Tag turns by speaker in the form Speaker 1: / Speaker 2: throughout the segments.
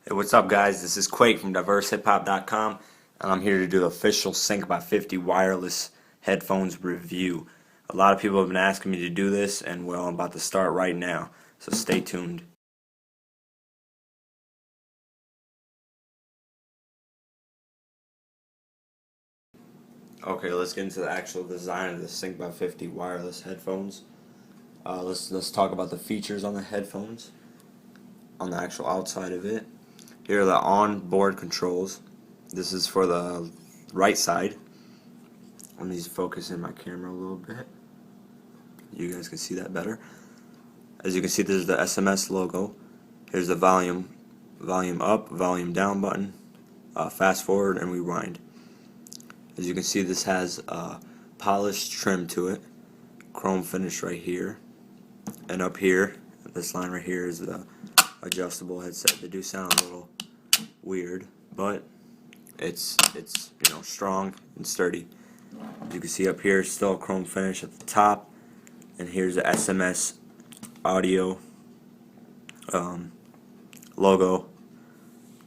Speaker 1: Hey, what's up, guys? This is Quake from DiverseHipHop.com, and I'm here to do the official Sync by 50 wireless headphones review. A lot of people have been asking me to do this, and well, I'm about to start right now, so stay tuned. Okay, let's get into the actual design of the Sync by 50 wireless headphones. Let's talk about the features on the headphones, on the actual outside of it. Here are the on-board controls. This is for the right side. Let me just focus in my camera a little bit. You guys can see that better. As you can see, there's the SMS logo. Here's the volume up, volume down button, fast forward and rewind. As you can see, this has polished trim to it, chrome finish right here, and up here, this line right here is the adjustable headset. They do sound a little weird, but it's strong and sturdy. As you can see up here, still a chrome finish at the top, and here's the SMS audio logo. I'll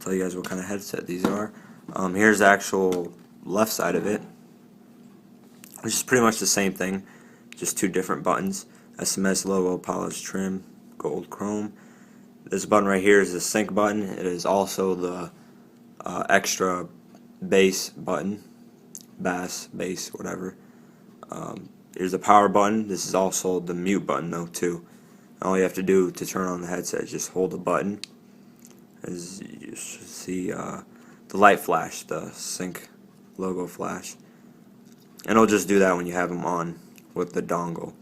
Speaker 1: tell you guys what kind of headset these are. Here's the actual left side of it, which is pretty much the same thing, just two different buttons. SMS logo, polished trim, gold chrome. This button right here is the sync button. It is also the extra bass button, bass, whatever. Here's the power button. This is also the mute button though too. All you have to do to turn on the headset is just hold the button. As you should see, the light flash, the sync logo flash, and it'll just do that when you have them on with the dongle.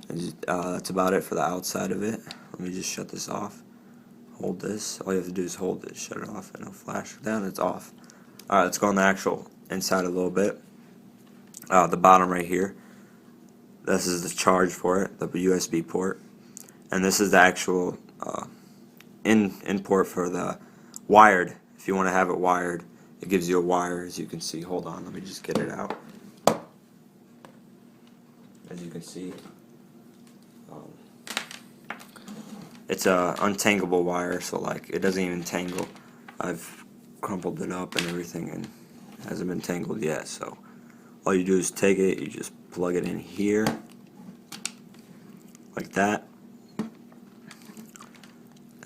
Speaker 1: And, that's about it for the outside of it. Let me just shut this off. Hold this. All you have to do is hold it, shut it off, and it'll flash down. It's off. Alright, let's go on the actual inside a little bit. The bottom right here, this is the charge for it, the USB port, and this is the actual in port for the wired. If you want to have it wired, it gives you a wire, as you can see. Hold on, let me just get it out. As you can see, it's a untangleable wire, so like it doesn't even tangle. I've crumpled it up and everything, and it hasn't been tangled yet. So all you do is take it, you just plug it in here, like that,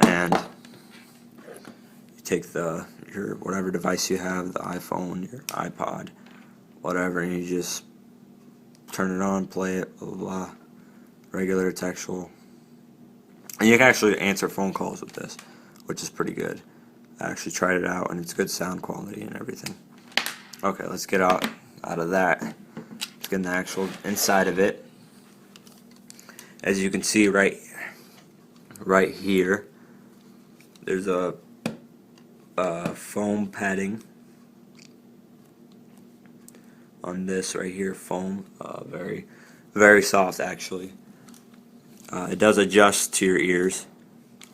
Speaker 1: and you take your whatever device you have, the iPhone, your iPod, whatever, and you just turn it on, play it, blah blah blah, regular textual. And you can actually answer phone calls with this, which is pretty good. I actually tried it out, and it's good sound quality and everything. Okay, let's get out of that. Let's get in the actual inside of it. As you can see right here, there's a foam padding on this right here. Foam, very soft actually. It does adjust to your ears.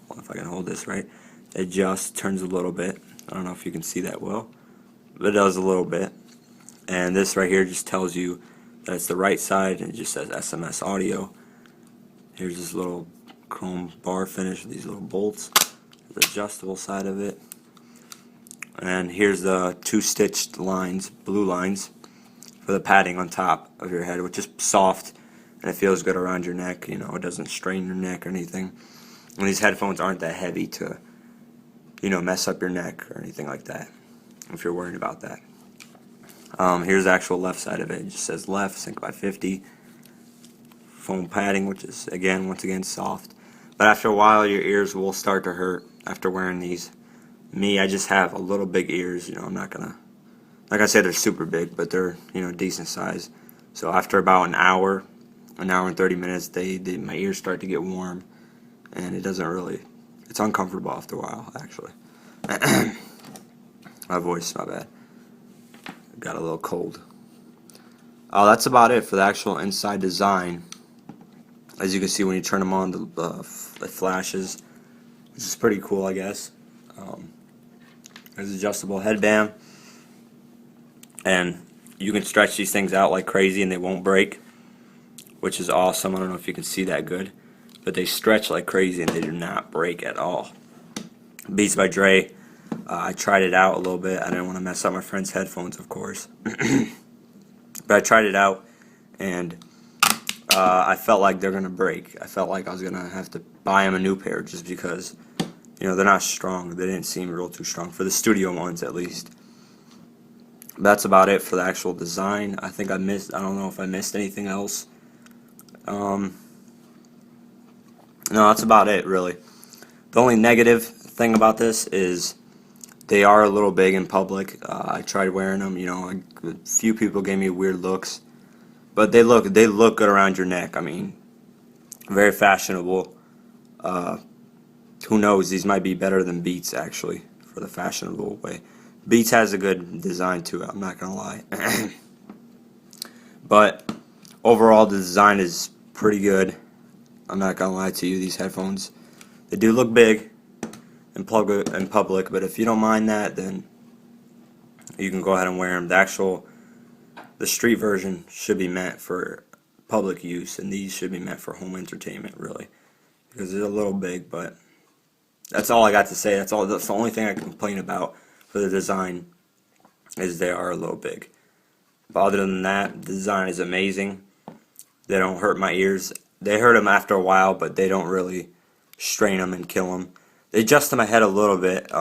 Speaker 1: Well, if I can hold this right, it adjusts, turns a little bit. I don't know if you can see that well, but it does a little bit. And this right here just tells you that it's the right side, and it just says SMS audio. Here's this little chrome bar finish with these little bolts. The adjustable side of it. And here's the two stitched lines, blue lines, for the padding on top of your head, which is soft. And it feels good around your neck, it doesn't strain your neck or anything. And these headphones aren't that heavy to, mess up your neck or anything like that, if you're worried about that. Here's the actual left side of it. It just says left, Sync by 50. Foam padding, which is, once again, soft. But after a while, your ears will start to hurt after wearing these. Me, I just have a little big ears, I'm not gonna, like I said, they're super big, but they're, decent size. So after about an hour and 30 minutes, my ears start to get warm, and it doesn't really, it's uncomfortable after a while, actually. My voice, my bad. Got a little cold. That's about it for the actual inside design. As you can see, when you turn them on, it flashes, which is pretty cool, I guess. There's an adjustable headband, and you can stretch these things out like crazy and they won't break, which is awesome. I don't know if you can see that good, but they stretch like crazy and they do not break at all. Beats by Dre. I tried it out a little bit. I didn't want to mess up my friend's headphones, of course. But I tried it out, and I felt like they're going to break. I felt like I was going to have to buy them a new pair just because, they're not strong. They didn't seem real too strong, for the studio ones at least. That's about it for the actual design. I think I don't know if I missed anything else. No, that's about it, really. The only negative thing about this is they are a little big in public. I tried wearing them, a few people gave me weird looks, but they look good around your neck. I mean, very fashionable. Who knows? These might be better than Beats, actually, for the fashionable way. Beats has a good design to it, I'm not gonna lie. But overall, the design is pretty good. I'm not gonna lie to you, these headphones, they do look big in public, but if you don't mind that, then you can go ahead and wear them. The street version should be meant for public use, and these should be meant for home entertainment, really, because they're a little big. But that's all I got to say. That's the only thing I can complain about for the design, is they are a little big. But other than that, the design is amazing. They don't hurt my ears. They hurt them after a while, but they don't really strain them and kill them. They adjust to my head a little bit.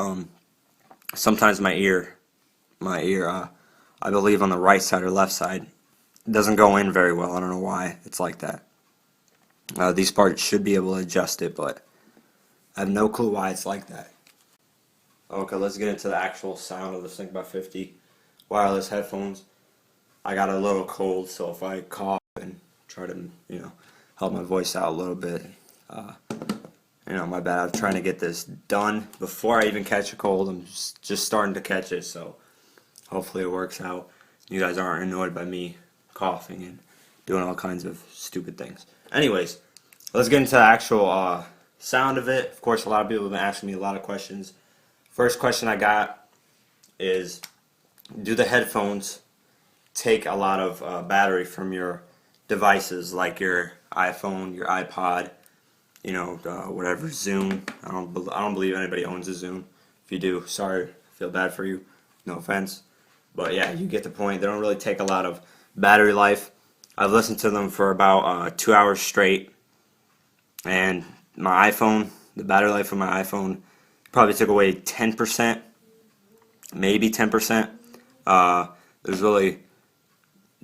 Speaker 1: Sometimes my ear, I believe on the right side or left side, doesn't go in very well. I don't know why it's like that. These parts should be able to adjust it, but I have no clue why it's like that. Okay, let's get into the actual sound of the Sync by 50 wireless headphones. I got a little cold, so if I cough and try to, help my voice out a little bit, my bad. I'm trying to get this done before I even catch a cold. I'm just starting to catch it, so hopefully it works out. You guys aren't annoyed by me coughing and doing all kinds of stupid things. Anyways, let's get into the actual sound of it. Of course, a lot of people have been asking me a lot of questions. First question I got is, do the headphones take a lot of battery from your devices, like your iPhone, your iPod, whatever, Zoom? I don't believe anybody owns a Zoom. If you do, sorry, I feel bad for you. No offense. But yeah, you get the point. They don't really take a lot of battery life. I've listened to them for about 2 hours straight, and my iPhone, the battery life of my iPhone, probably took away 10%, maybe 10%.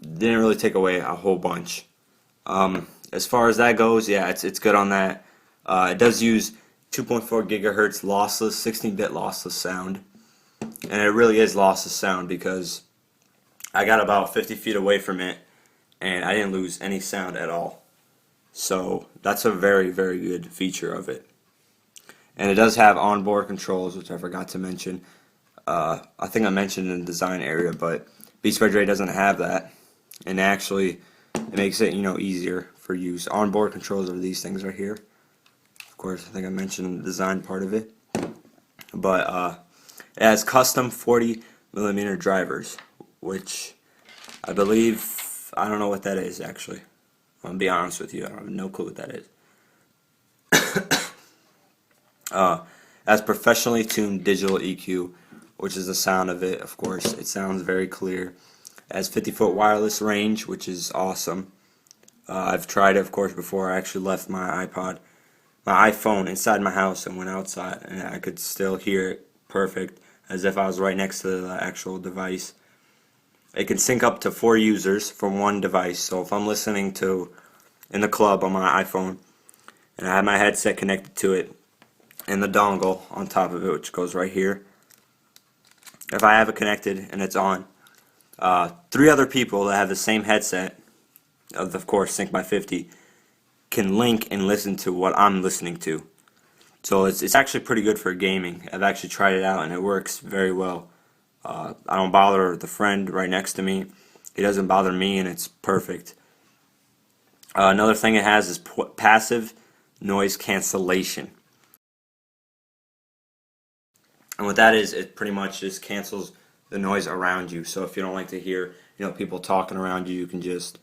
Speaker 1: Didn't really take away a whole bunch. As far as that goes, yeah, it's good on that. It does use 2.4 gigahertz lossless, 16-bit lossless sound, and it really is lossless sound because I got about 50 feet away from it, and I didn't lose any sound at all. So that's a very, very good feature of it. And it does have onboard controls, which I forgot to mention. I think I mentioned in the design area, but Beats by Dre doesn't have that. And actually, it makes it, easier for use. Onboard controls are these things right here. Of course, I think I mentioned the design part of it. But it has custom 40mm drivers, which I believe, I don't know what that is, actually. I'm going to be honest with you, I have no clue what that is. Has professionally tuned digital EQ, which is the sound of it. Of course, it sounds very clear. It has 50-foot wireless range, which is awesome. I've tried it, of course, before. I actually left my iPhone inside my house and went outside, and I could still hear it perfect, as if I was right next to the actual device. It can sync up to 4 users from one device. So if I'm listening to in the club on my iPhone, and I have my headset connected to it, and the dongle on top of it, which goes right here. If I have it connected and it's on, 3 other people that have the same headset, of course Sync by 50, can link and listen to what I'm listening to. So it's actually pretty good for gaming. I've actually tried it out and it works very well. I don't bother the friend right next to me. He doesn't bother me, and it's perfect. Another thing it has is passive noise cancellation. And what that is, it pretty much just cancels the noise around you. So if you don't like to hear, people talking around you, you can just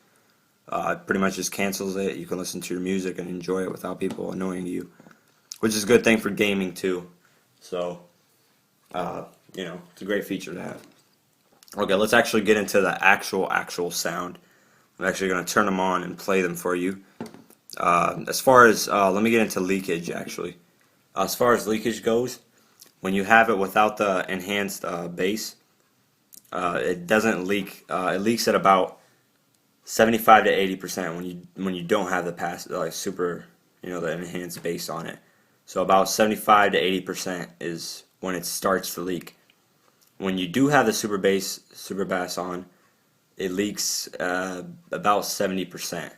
Speaker 1: pretty much just cancels it. You can listen to your music and enjoy it without people annoying you, which is a good thing for gaming too. So, it's a great feature to have. Okay, let's actually get into the actual sound. I'm actually going to turn them on and play them for you. As far as, let me get into leakage actually. As far as leakage goes, when you have it without the enhanced bass, it doesn't leak. It leaks at about 75 to 80% when you don't have the super, the enhanced bass on it. So about 75 to 80% is when it starts to leak. When you do have the super bass on, it leaks about 70%.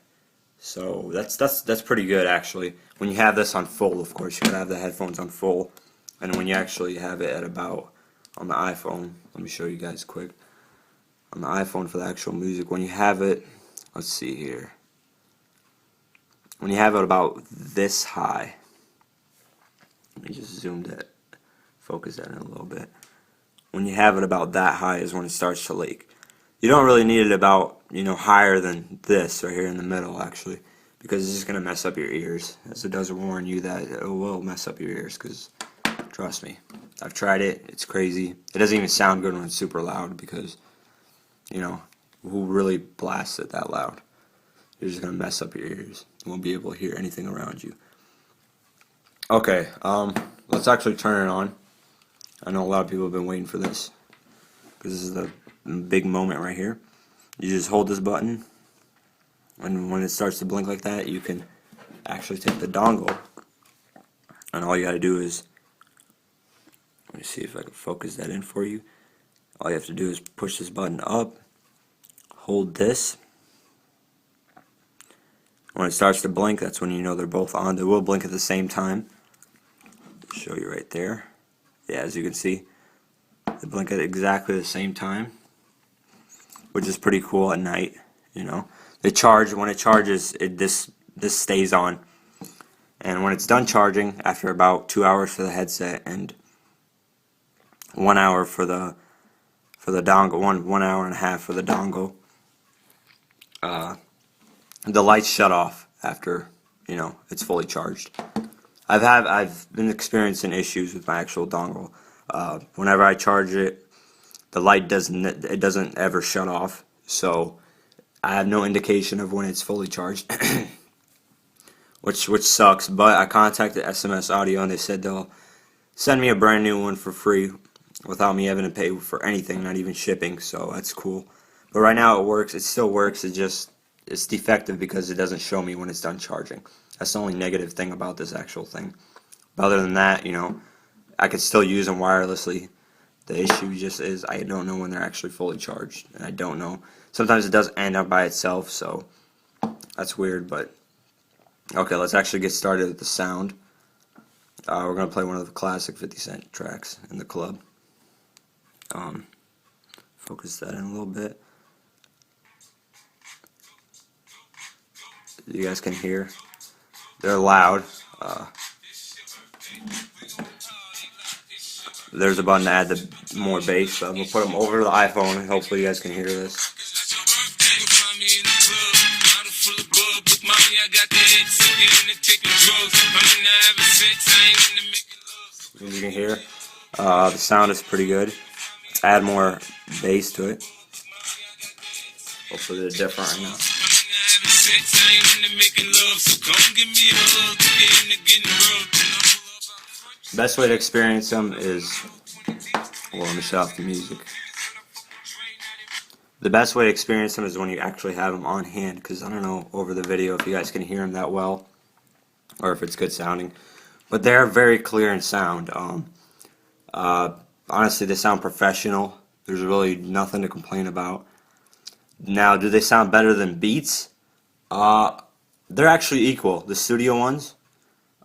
Speaker 1: So that's pretty good actually. When you have this on full, of course, you gotta have the headphones on full. And when you actually have it at about, on the iPhone, let me show you guys quick. On the iPhone for the actual music, when you have it, let's see here. When you have it about this high, let me just zoom that, focus that in a little bit. When you have it about that high is when it starts to leak. You don't really need it about, higher than this right here in the middle actually, because it's just going to mess up your ears, as it does warn you that it will mess up your ears, because trust me, I've tried it, it's crazy. It doesn't even sound good when it's super loud, because, who really blasts it that loud? You're just going to mess up your ears. You won't be able to hear anything around you. Okay, let's actually turn it on. I know a lot of people have been waiting for this, because this is the big moment right here. You just hold this button, and when it starts to blink like that, you can actually take the dongle, and all you got to do is, let me see if I can focus that in for you. All you have to do is push this button up, hold this. When it starts to blink, that's when you know they're both on. They will blink at the same time. I'll show you right there. Yeah, as you can see, they blink at exactly the same time, which is pretty cool at night. They charge. When it charges, this stays on, and when it's done charging, after about 2 hours for the headset and 1 hour for the dongle, one hour and a half for the dongle, the lights shut off after it's fully charged. I've been experiencing issues with my actual dongle. Whenever I charge it, the light doesn't ever shut off, so I have no indication of when it's fully charged, which sucks. But I contacted SMS Audio, and they said they'll send me a brand new one for free without me having to pay for anything, not even shipping. So that's cool. But right now it works. It still works. It's defective because it doesn't show me when it's done charging. That's the only negative thing about this actual thing. But other than that, I could still use them wirelessly. The issue just is I don't know when they're actually fully charged, and I don't know. Sometimes it does end up by itself, so that's weird. But okay, let's actually get started with the sound. We're gonna play one of the classic 50 Cent tracks in the club. Focus that in a little bit. You guys can hear. They're loud. There's a button to add the more bass, but I'm going to put them over to the iPhone, and hopefully you guys can hear this. As you can hear, the sound is pretty good. Let's add more bass to it. Hopefully they're different right now. Best way to experience them is, well, let me shut off the music. The best way to experience them is when you actually have them on hand, because I don't know over the video if you guys can hear them that well, or if it's good sounding, but they're very clear in sound. Honestly, they sound professional. There's really nothing to complain about. Now, do they sound better than Beats? They're actually equal. The studio ones.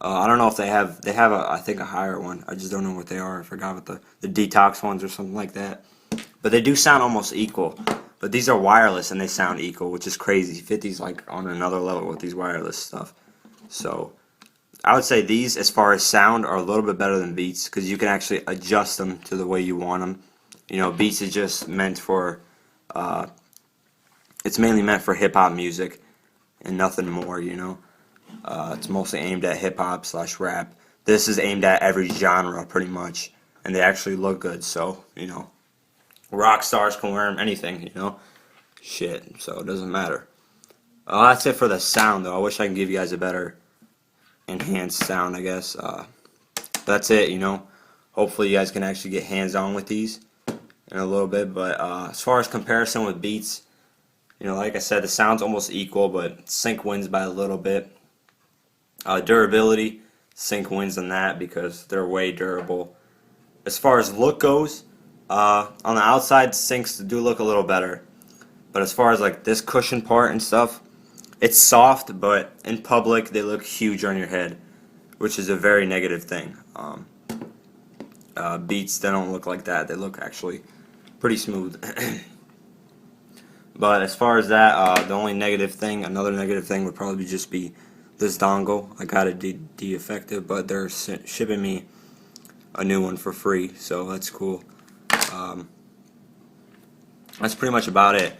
Speaker 1: I don't know if they have I think a higher one. I just don't know what they are. I forgot what the detox ones or something like that. But they do sound almost equal. But these are wireless and they sound equal, which is crazy. 50's like on another level with these wireless stuff. So I would say these, as far as sound, are a little bit better than Beats, because you can actually adjust them to the way you want them. Beats is just meant for, it's mainly meant for hip hop music and nothing more. It's mostly aimed at hip hop / rap. This is aimed at every genre pretty much, and they actually look good. So rock stars can wear them, anything, shit. So it doesn't matter. That's it for the sound, though. I wish I could give you guys a better enhanced sound, I guess. That's it, Hopefully you guys can actually get hands-on with these in a little bit. But as far as comparison with Beats, like I said, the sound's almost equal, but Sync wins by a little bit. Durability, Sync wins on that because they're way durable. As far as look goes, on the outside, Syncs do look a little better. But as far as like this cushion part and stuff, it's soft, but in public they look huge on your head, which is a very negative thing. Beats, they don't look like that. They look actually pretty smooth. But as far as that, the only negative thing, another negative thing would probably just be this dongle. I got it defective, but they're shipping me a new one for free, so that's cool. That's pretty much about it.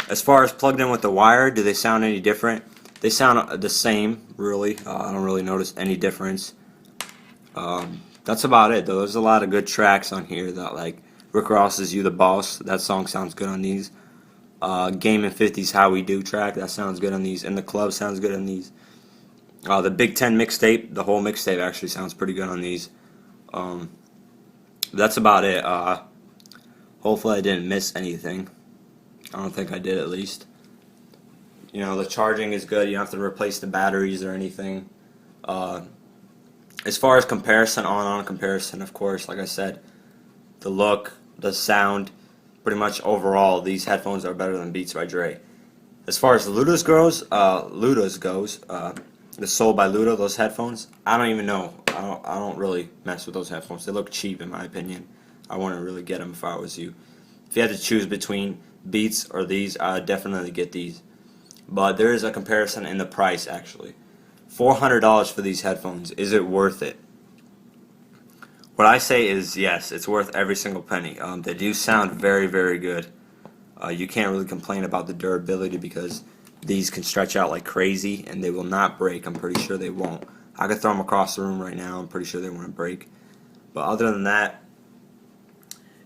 Speaker 1: As far as plugged in with the wire, do they sound any different? They sound the same, really. I don't really notice any difference. That's about it, though. There's a lot of good tracks on here that, like Rick Ross's "You the Boss." That song sounds good on these. Game and 50's "How We Do" track, that sounds good on these. "In the Club" sounds good on these. The Big Ten mixtape, the whole mixtape actually sounds pretty good on these. That's about it. Hopefully I didn't miss anything. I don't think I did, at least. The charging is good. You don't have to replace the batteries or anything. As far as comparison, on comparison, of course, like I said, the look, the sound, pretty much overall, these headphones are better than Beats by Dre. As far as Luda's goes, the Soul by Luda, those headphones, I don't even know. I don't really mess with those headphones. They look cheap, in my opinion. I wouldn't really get them if I was you. If you had to choose between Beats or these, I would definitely get these. But there is a comparison in the price, actually. $400 for these headphones. Is it worth it? What I say is yes, it's worth every single penny. They do sound very, very good. You can't really complain about the durability because these can stretch out like crazy and they will not break. I'm pretty sure they won't. I could throw them across the room right now. I'm pretty sure they won't break. But other than that,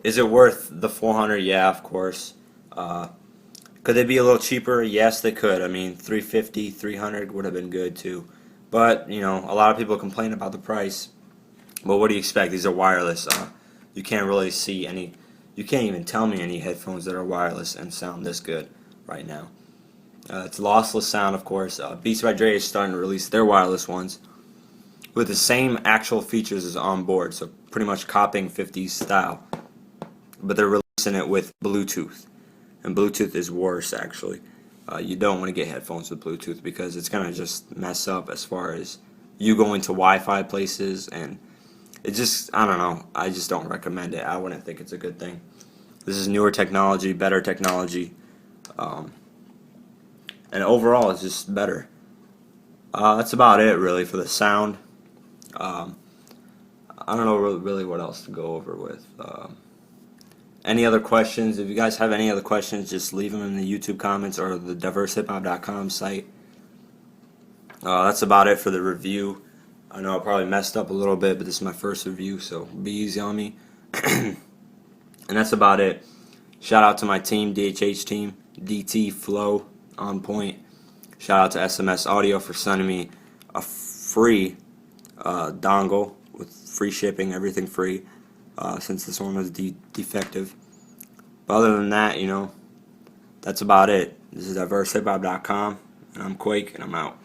Speaker 1: is it worth the $400? Yeah, of course. Could they be a little cheaper? Yes, they could. I mean, $350, $300 would have been good too. But a lot of people complain about the price. But what do you expect? These are wireless. You can't really see any. You can't even tell me any headphones that are wireless and sound this good right now. It's lossless sound, of course. Beats by Dre is starting to release their wireless ones with the same actual features as on board, so pretty much copying 50's style. But they're releasing it with Bluetooth, and Bluetooth is worse, actually. You don't want to get headphones with Bluetooth because it's going to just mess up as far as you going to Wi-Fi places, and it just, I don't know, I just don't recommend it. I wouldn't think it's a good thing. This is newer technology, better technology, and overall it's just better. That's about it, really, for the sound. I don't know really what else to go over with. Any other questions? If you guys have any other questions, just leave them in the YouTube comments or the diversehiphop.com site. That's about it for the review. I know I probably messed up a little bit, but this is my first review, so be easy on me. And that's about it. Shout out to my team, DHH team, DT Flow on point. Shout out to SMS Audio for sending me a free dongle with free shipping, everything free, since this one was defective. But other than that, that's about it. This is diversehiphop.com, and I'm Quake, and I'm out.